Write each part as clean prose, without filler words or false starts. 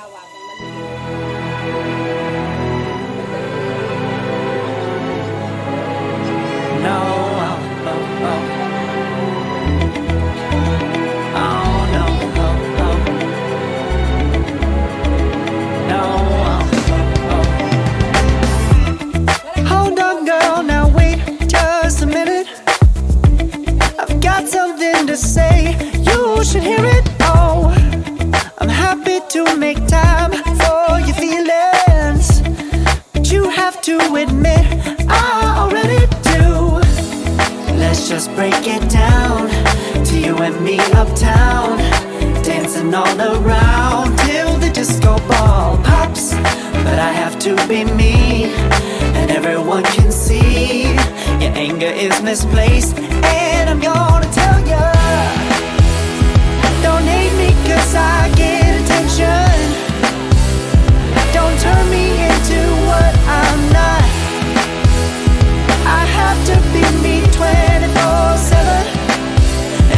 No, oh, oh, oh. Oh, no, oh, oh. No, oh, oh. Hold on, girl, now wait just a minute. I've got something to say, you should hear it. Oh, I'm happy to make time for your feelings, but you have to admit I already do. Let's just break it down to you and me uptown, dancing all around till the disco ball pops. But I have to be me, and everyone can see your anger is misplaced. And I'm gonna tell ya, don't hate me 'cause I get attention. Don't turn me into what I'm not. I have to be me 24/7,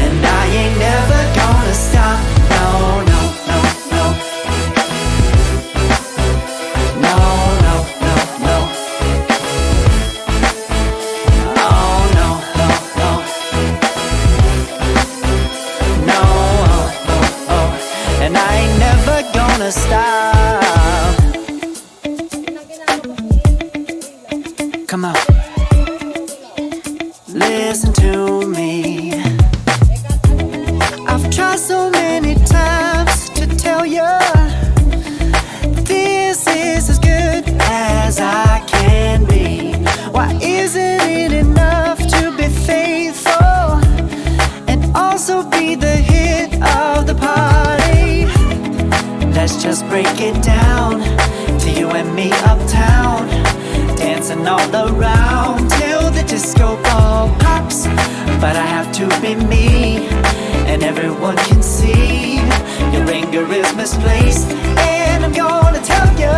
and I ain't never gonna stop. No, no, no, no. No, no, no, no. Oh, no, no, no. No, oh, oh, oh. And I ain't never gonna stop. Come on. Listen to me. I've tried so many times to tell you this is as good as I can be. Why isn't it enough to be faithful and also be the hit of the party? Let's just break it down to you and me uptown, dancing all around till the disco ball pops. But I have to be me, and everyone can see your anger is misplaced. And I'm gonna tell you,